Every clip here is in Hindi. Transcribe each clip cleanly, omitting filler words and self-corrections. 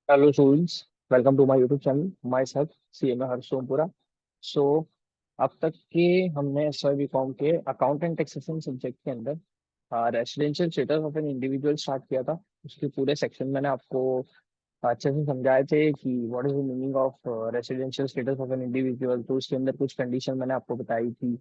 Hello students, welcome to my YouTube channel. Myself CMA हर्ष सोमपुरा. सो अब तक के हमने एसवाईबी कॉम के अकाउंटेंट टैक्सेशन सब्जेक्ट के अंदर residential status of an individual start किया था. उसके पूरे सेक्शन मैंने आपको अच्छे से समझाए थे कि what is the meaning of residential status of an individual. तो उसके अंदर कुछ कंडीशन मैंने आपको बताई थी.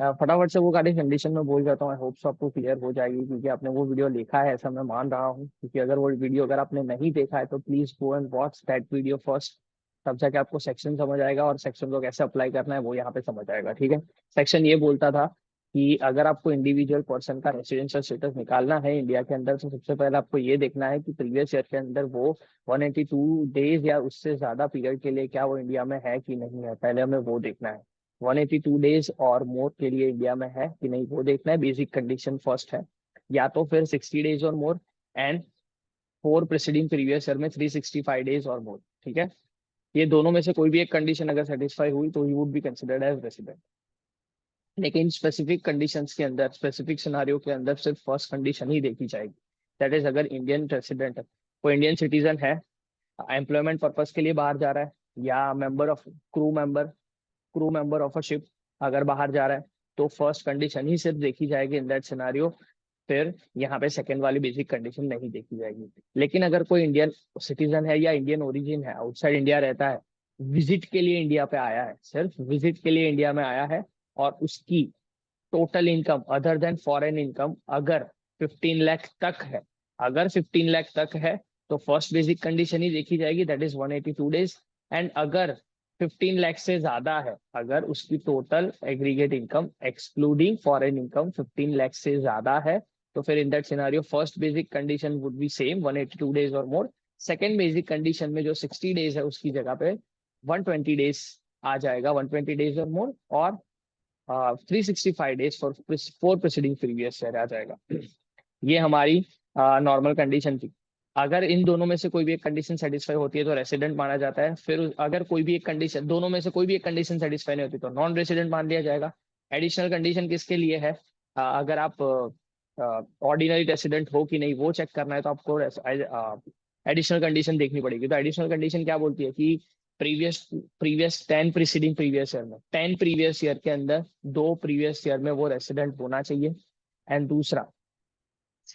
फटाफट से वो गाड़ी कंडीशन में बोल जाता हूँ. आई होप सो आपको क्लियर हो जाएगी क्योंकि आपने वो वीडियो देखा है ऐसा मैं मान रहा हूँ. क्योंकि अगर वो वीडियो अगर आपने नहीं देखा है तो please go and watch that video first. तब जाके आपको सेक्शन समझ आएगा और सेक्शन को कैसे अप्लाई करना है वो यहाँ पे समझ आएगा. ठीक है. सेक्शन ये बोलता था कि अगर आपको इंडिविजुअल पर्सन का रेसिडेंशियल स्टेटस निकालना है इंडिया के अंदर तो सबसे पहले आपको ये देखना है कि प्रीवियस ईयर के अंदर वो 182 डेज या उससे ज्यादा पीरियड के लिए क्या वो इंडिया में है कि नहीं है. पहले हमें वो देखना है. 182 डेज और मोर के लिए इंडिया में है कि नहीं वो देखना है. बेसिक कंडीशन फर्स्ट है. या तो फिर 60 डेज और more and four preceding previous year में 365 डेज और मोर. ठीक है. ये दोनों में से कोई भी एक कंडीशन अगर सेटिस्फाई हुई तो he would be considered as resident. लेकिन स्पेसिफिक कंडीशंस के अंदर स्पेसिफिक सिनारियो के अंदर सिर्फ फर्स्ट कंडीशन ही देखी जाएगी. दैट इज अगर इंडियन रेसिडेंट है, कोई इंडियन सिटीजन है, एम्प्लॉयमेंट पर्पज के लिए बाहर जा रहा है या member of crew member of a ship अगर बाहर जा रहा है तो फर्स्ट कंडीशन ही सिर्फ देखी जाएगी इन दैट सिनारियो. फिर यहाँ पे सेकंड वाली बेसिक कंडीशन नहीं देखी जाएगी. लेकिन अगर कोई इंडियन सिटीजन है या इंडियन ओरिजिन है, आउटसाइड इंडिया रहता है, विजिट के लिए इंडिया पे आया है, सिर्फ विजिट के लिए इंडिया में आया है और उसकी total income other than foreign income अगर 15 लाख तक है, अगर 15 लाख तक है तो फर्स्ट बेसिक कंडीशन ही देखी जाएगी. That is 182 days. एंड अगर 15 लाख से ज्यादा है, अगर उसकी total aggregate income excluding foreign income 15 lakh से ज्यादा है तो फिर in that scenario first basic condition would be same 182 days और मोर. सेकेंड बेसिक कंडीशन में जो 60 डेज है उसकी जगह पे 120 डेज आ जाएगा. 120 डेज और मोर और 365 days for four preceding previous year आ जाएगा. ये हमारी नॉर्मल कंडीशन थी. अगर इन दोनों में से कोई भी एक कंडीशन सेटिस्फाई होती है तो रेसिडेंट माना जाता है. फिर अगर कोई भी एक कंडीशन दोनों में से कोई भी एक कंडीशन सेटिस्फाई नहीं होती तो नॉन रेसिडेंट मान लिया जाएगा. एडिशनल कंडीशन किसके लिए है? अगर आप ऑर्डिनरी रेसिडेंट हो कि नहीं वो चेक करना है तो आपको एडिशनल कंडीशन देखनी पड़ेगी. तो एडिशनल कंडीशन क्या बोलती है कि previous previous 10 preceding previous year में 10 प्रीवियस ईयर के अंदर दो प्रीवियस ईयर में वो रेसिडेंट होना चाहिए. एंड दूसरा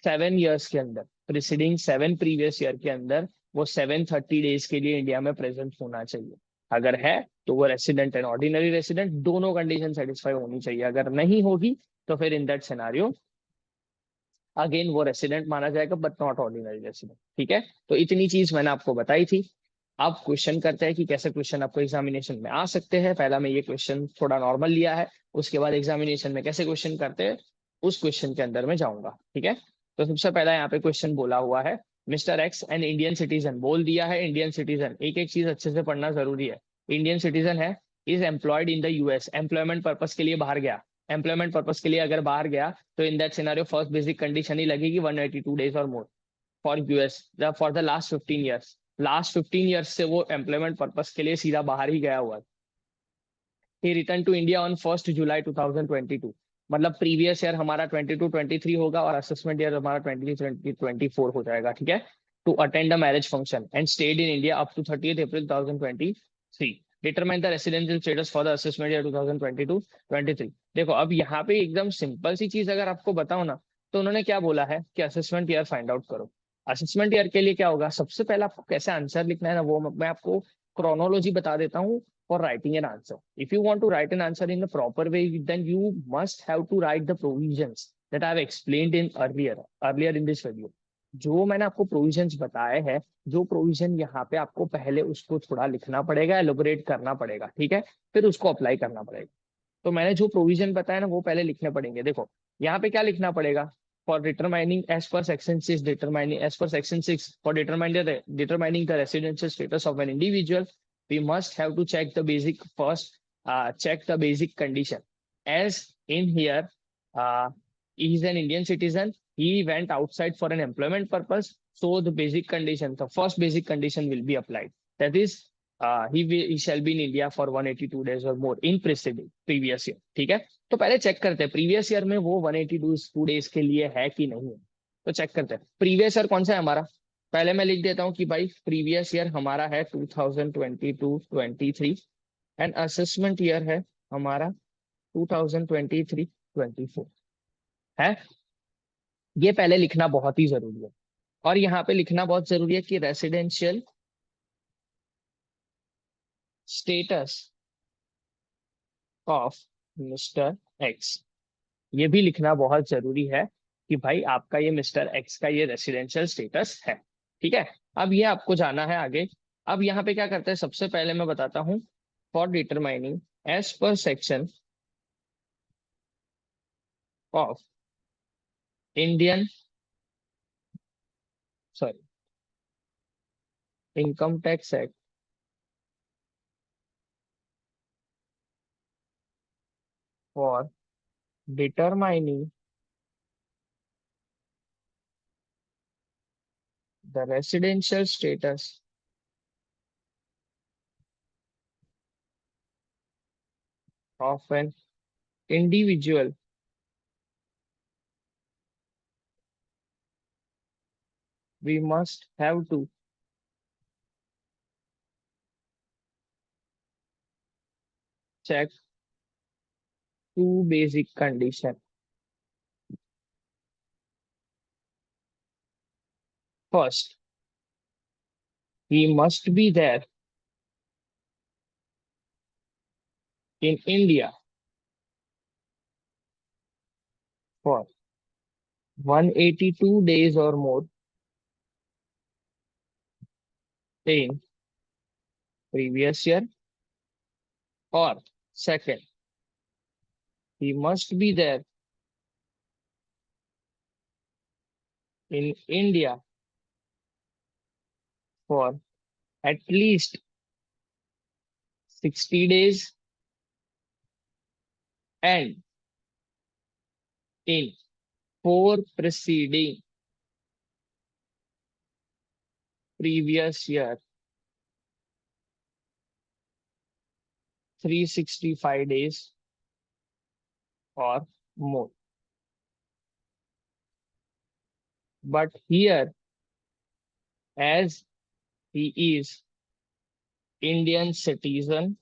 7 ईयर्स के अंदर प्रीसीडिंग 7 प्रीवियस ईयर के अंदर वो 730 डेज के लिए इंडिया में प्रेजेंट होना चाहिए. अगर है तो वो रेसिडेंट एंड ऑर्डिनरी रेसिडेंट दोनों कंडीशन सेटिस्फाई होनी चाहिए. अगर नहीं होगी तो फिर इन दैट सिनारियो अगेन वो रेसिडेंट माना जाएगा बट नॉट ऑर्डिनरी रेसिडेंट. ठीक है. तो इतनी चीज मैंने आपको बताई थी. अब क्वेश्चन करते हैं कि कैसे क्वेश्चन आपको एग्जामिनेशन में आ सकते हैं. पहला मैं ये क्वेश्चन थोड़ा नॉर्मल लिया है, उसके बाद एग्जामिनेशन में कैसे क्वेश्चन करते हैं उस क्वेश्चन के अंदर में जाऊंगा. ठीक है. तो सबसे पहला यहाँ पे क्वेश्चन बोला हुआ है mister x an Indian citizen. बोल दिया है इंडियन सिटीजन. एक एक चीज अच्छे से पढ़ना जरूरी है. इंडियन सिटीजन है, is employed in the US. Employment purpose के लिए बाहर गया. एम्प्लॉयमेंट पर्पज के लिए अगर बाहर गया तो in that scenario first basic condition ही लगेगी 182 डेज और more for US for the last 15 years. Last 15 years से वो एम्प्लॉयमेंट पर्पज के लिए सीधा बाहर ही गया हुआ है. ही रिटर्न टू इंडिया ऑन 1 जुलाई 2022. मतलब प्रीवियस ईयर हमारा 22-23 होगा और असेसमेंट ईयर हमारा 23-24 हो जाएगा. ठीक है. To attend a marriage function and stayed in India up to 30 April 2023. Determine the residential status for the assessment year 2022-23. देखो अब यहाँ पे एकदम सिंपल सी चीज अगर आपको बताओ ना तो उन्होंने क्या बोला है कि असेसमेंट ईयर फाइंड आउट करो. असेसमेंट ईयर के लिए क्या होगा, सबसे पहले आपको कैसे आंसर लिखना है ना वो मैं आपको क्रोनोलॉजी बता देता हूँ for writing an answer. If you want to write an answer in a proper way, then you must have to write the provisions that I have explained in earlier in this video. जो मैंने आपको प्रोविजंस बताए हैं, जो प्रोविजन यहाँ पे आपको पहले उसको थोड़ा लिखना पड़ेगा, एलोबरेट करना पड़ेगा. ठीक है. फिर उसको अप्लाई करना पड़ेगा. तो मैंने जो प्रोविजन बताया ना वो पहले लिखने पड़ेंगे. देखो यहाँ पे क्या लिखना पड़ेगा. For determining as per section 6 determining as per section 6 for determining the residential status of an individual we must have to check the basic first, check the basic condition. As in here, he is an Indian citizen, he went outside for an employment purpose, so the basic condition, the first basic condition will be applied. That is, he shall be in India for 182 days or more in preceding previous year. ठीक है. तो पहले चेक करते हैं प्रीवियस ईयर में वो 182 डेज के लिए है कि नहीं है. तो चेक करते हैं प्रीवियस ईयर कौन सा है हमारा पहले मैं लिख देता हूं कि भाई प्रीवियस ईयर हमारा है 2022-23 एंड असेसमेंट ईयर है हमारा 2023-24 है। ये पहले लिखना बहुत ही जरूरी है। और यहाँ पे लिखना बहुत जरूरी है कि residential status of mister x, ये भी लिखना बहुत जरूरी है कि भाई आपका ये मिस्टर एक्स का ये रेसिडेंशियल स्टेटस है। ठीक है, अब ये आपको जाना है आगे। अब यहाँ पे क्या करते हैं, सबसे पहले मैं बताता हूँ, for determining as per section of Indian, sorry, income tax act for determining the residential status of an individual we must have to check two basic conditions. First, he must be there in India for 182 days or more in previous year, or second, he must be there in India for at least 60 days and in four preceding previous year 365 days or more. But here, as he is Indian citizen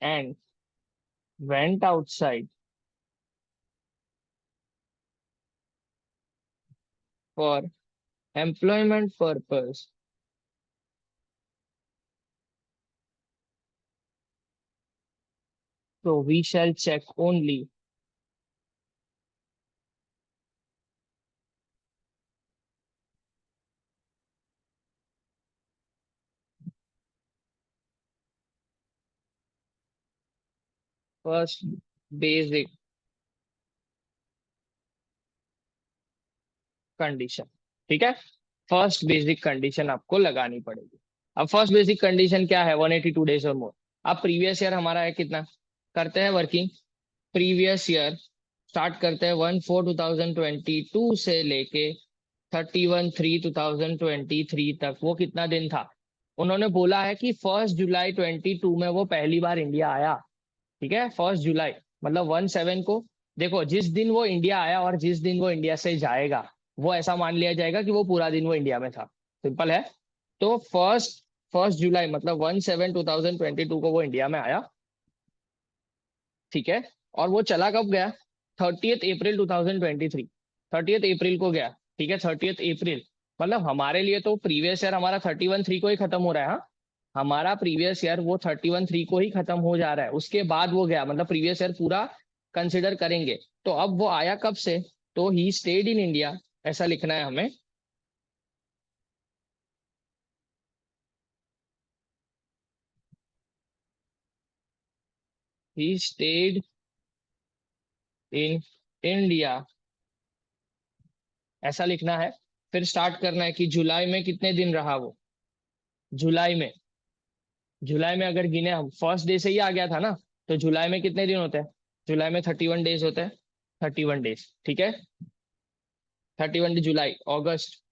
and went outside for employment purpose, so we shall check only first basic condition. ठीक है, फर्स्ट बेसिक कंडीशन आपको लगानी पड़ेगी। अब फर्स्ट बेसिक कंडीशन क्या है, 182 डेज और मोर। अब प्रीवियस ईयर हमारा है कितना, करते हैं वर्किंग। प्रीवियस ईयर स्टार्ट करते हैं 1/4/2022 से लेके 31/3/2023 तक, वो कितना दिन था। उन्होंने बोला है कि 1 जुलाई 2022 में वो पहली बार इंडिया आया। ठीक है, 1 जुलाई मतलब 1/7 को। देखो, जिस दिन वो इंडिया आया और जिस दिन वो इंडिया से जाएगा, वो ऐसा मान लिया जाएगा कि वो पूरा दिन वो इंडिया में था। सिंपल है। तो फर्स्ट फर्स्ट जुलाई मतलब 1/7/2022 को वो इंडिया में आया। ठीक है, और वो चला कब गया, 30th April 2023, 30th April को गया। ठीक है, 30th April मतलब हमारे लिए तो प्रीवियस ईयर हमारा 31/3 को ही खत्म हो रहा है। हाँ, हमारा प्रीवियस ईयर वो 31/3 को ही खत्म हो जा रहा है, उसके बाद वो गया, मतलब प्रीवियस ईयर पूरा कंसिडर करेंगे। तो अब वो आया कब से, तो ही स्टेड इन इंडिया, ऐसा लिखना है हमें। ही स्टेड इन इंडिया, ऐसा लिखना है। फिर स्टार्ट करना है कि जुलाई में कितने दिन रहा वो। जुलाई में जुलाई में अगर गिने हम, फर्स्ट डे से ही आ गया था ना, तो जुलाई में कितने दिन होते हैं, जुलाई में 31 डेज होते हैं। 31 डेज, ठीक है। 31 जुलाई, अगस्त,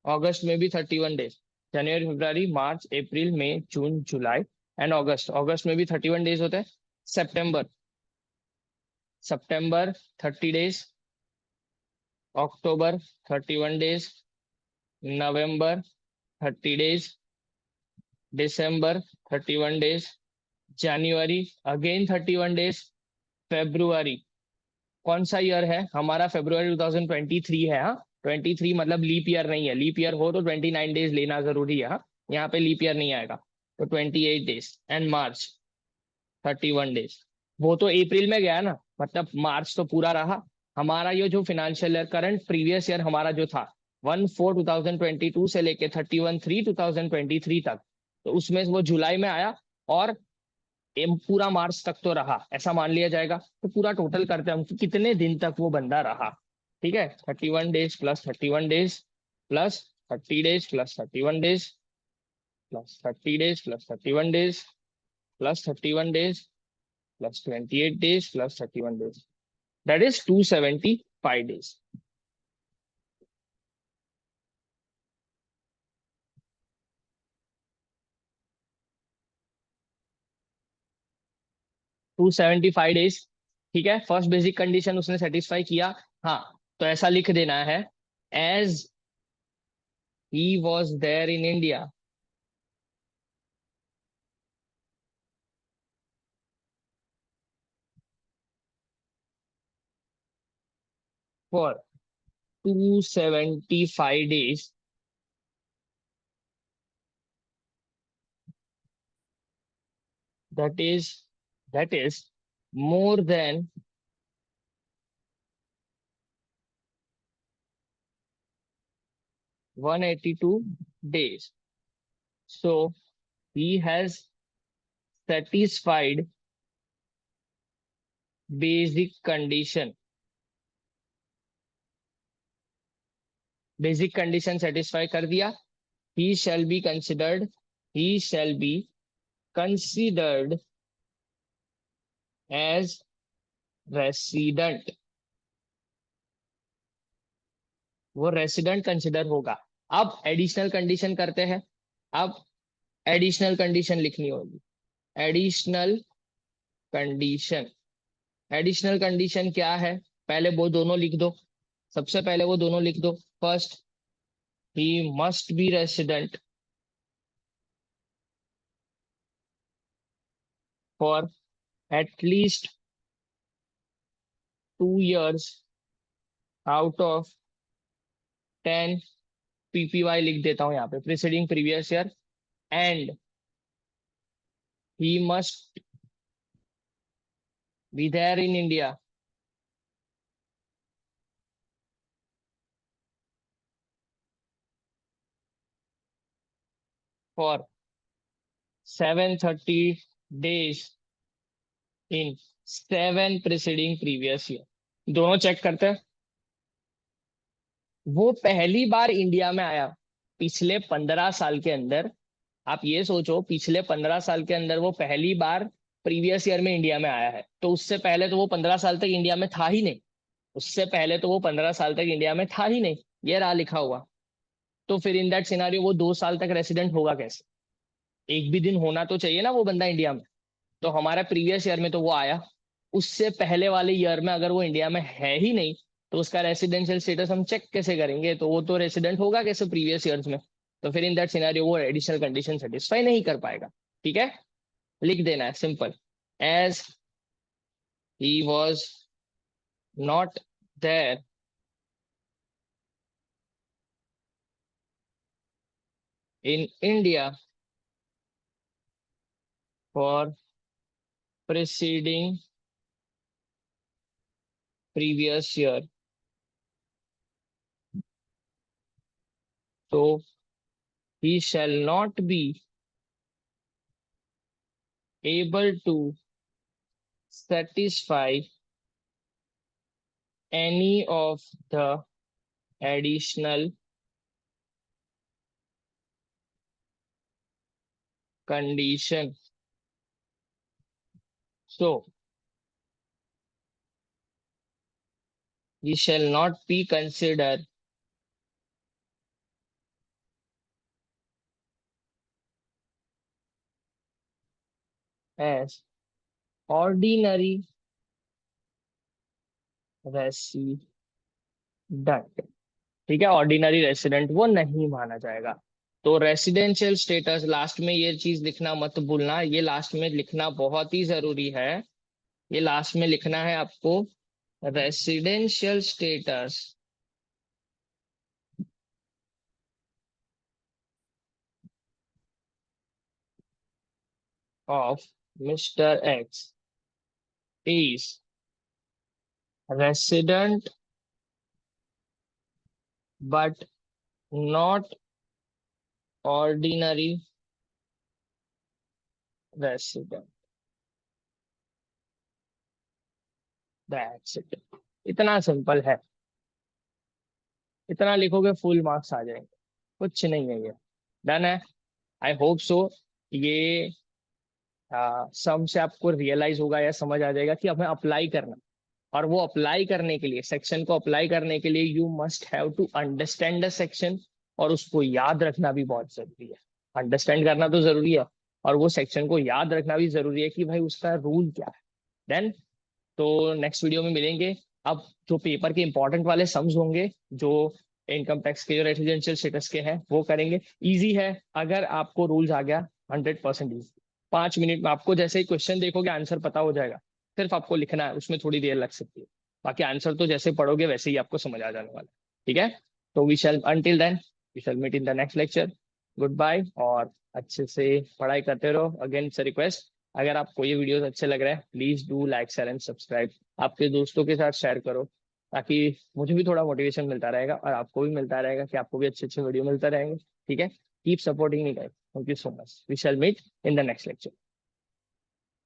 अगस्त में भी 31 days. January, February, March, April, May, June, July and August, अगस्त में भी 31 डेज होते हैं। सितंबर, सितंबर 30 डेज। अक्टूबर 31 days, नवंबर 30 days, दिसंबर 31 days, जनवरी अगेन 31 days, फेब्रुआरी कौन सा ईयर है हमारा? फेब्रुआरी 2023 है। हाँ, 23 मतलब लीप ईयर नहीं है। लीप ईयर हो तो 29 days लेना जरूरी है। हाँ, यहाँ पे लीप ईयर नहीं आएगा। तो 28 days एंड मार्च 31 days। वो तो अप्रैल में गया ना, मतलब मार्च तो पूरा रहा। हमारा ये जो financial year current previous year हमारा जो था 1/4/2022 से लेके 31/3/2023 तक, तो उसमें वो जुलाई में आया और पूरा मार्च तक तो रहा, ऐसा मान लिया जाएगा। तो पूरा टोटल करते हैं हम कि कितने दिन तक वो बंदा रहा। ठीक है, 31 days plus 31 days plus 30 days plus 31 days plus 30 days plus 31 days plus 31 days plus 28 days plus 31 days, that is 275 days। 275 days। ठीक है, फर्स्ट बेसिक कंडीशन उसने सेटिस्फाई किया। हाँ, तो ऐसा लिख देना है, as he was there in India for 275 days, that is that is more than 182 days. So he has satisfied basic condition. Basic condition satisfy कर दिया। He shall be considered, he shall be considered as resident। वो रेसिडेंट कंसिडर होगा। अब एडिशनल कंडीशन करते हैं। अब एडिशनल कंडीशन लिखनी होगी। एडिशनल कंडीशन, एडिशनल कंडीशन क्या है? पहले वो दोनों लिख दो। सबसे पहले वो दोनों लिख दो। First, he must be resident for at least 2 years out of 10। PPY लिख देता हूं यहाँ पे, preceding previous year. And he must be there in India for 730 days in 7 previous year. दोनों चेक करते हैं। वो पहली बार इंडिया में आया पिछले 15 साल के अंदर। आप ये सोचो, पिछले 15 साल के अंदर वो पहली बार प्रीवियस ईयर में इंडिया में आया है। तो उससे पहले तो वो 15 साल तक इंडिया में था ही नहीं। उससे पहले तो वो 15 साल तक इंडिया में था ही नहीं। ये रहा लिखा हुआ। तो फिर इन दैट सिनारियो वो 2 साल तक रेसिडेंट होगा कैसे? एक भी दिन होना तो चाहिए ना वो बंदा इंडिया में। तो हमारा प्रीवियस ईयर में तो वो आया। उससे पहले वाले ईयर में अगर वो इंडिया में है ही नहीं, तो उसका रेसिडेंशियल स्टेटस हम चेक कैसे करेंगे? तो वो तो रेसिडेंट होगा कैसे प्रीवियस ईयर्स में? तो फिर इन दैट सिनेरियो वो एडिशनल कंडीशन सेटिस्फाई नहीं कर पाएगा। ठीक है, लिख देना है simple, as he was not there in India for preceding previous year, तो he shall not be able to satisfy any of the additional condition. So he shall not be considered as ordinary resident done. ठीक है, ऑर्डिनरी रेसिडेंट वो नहीं माना जाएगा। तो रेसिडेंशियल स्टेटस लास्ट में ये चीज लिखना मत भूलना, ये लास्ट में लिखना बहुत ही जरूरी है। ये लास्ट में लिखना है आपको, residential status of mister x is resident but not ordinary resident. That's it. इतना सिंपल है, इतना लिखोगे फुल मार्क्स आ जाएंगे। कुछ नहीं है ये। डन है। आई होप सो ये सम से आपको रियलाइज होगा या समझ आ जाएगा कि हमें अप्लाई करना। और वो अप्लाई करने के लिए, सेक्शन को अप्लाई करने के लिए you must have to understand the section, और उसको याद रखना भी बहुत जरूरी है। अंडरस्टैंड करना तो जरूरी है, और वो सेक्शन को याद रखना भी जरूरी है कि भाई उसका रूल क्या है। देन तो नेक्स्ट वीडियो में मिलेंगे। अब जो पेपर के इंपॉर्टेंट वाले सम्स होंगे, जो इनकम टैक्स के, जो रेसिडेंशियल स्टेटस के हैं, वो करेंगे। इजी है, अगर आपको रूल्स आ गया 100% ईजी। 5 मिनट में आपको जैसे ही क्वेश्चन देखोगे आंसर पता हो जाएगा। सिर्फ आपको लिखना है, उसमें थोड़ी देर लग सकती है। बाकी आंसर तो जैसे पढ़ोगे वैसे ही आपको समझ आ जाने वाला है। ठीक है, तो we shall until then, we shall meet in the next lecture. Good bye, और अच्छे से पढ़ाई करते रहो। अगेन से रिक्वेस्ट, अगर आपको ये वीडियोस अच्छे लग रहे हैं, please do like share and subscribe. आपके दोस्तों के साथ शेयर करो, ताकि मुझे भी थोड़ा मोटिवेशन मिलता रहेगा और आपको भी मिलता रहेगा कि आपको भी अच्छे अच्छे वीडियो मिलते रहेंगे। ठीक है, keep supporting me guys. Thank you so much. We shall meet in the next lecture.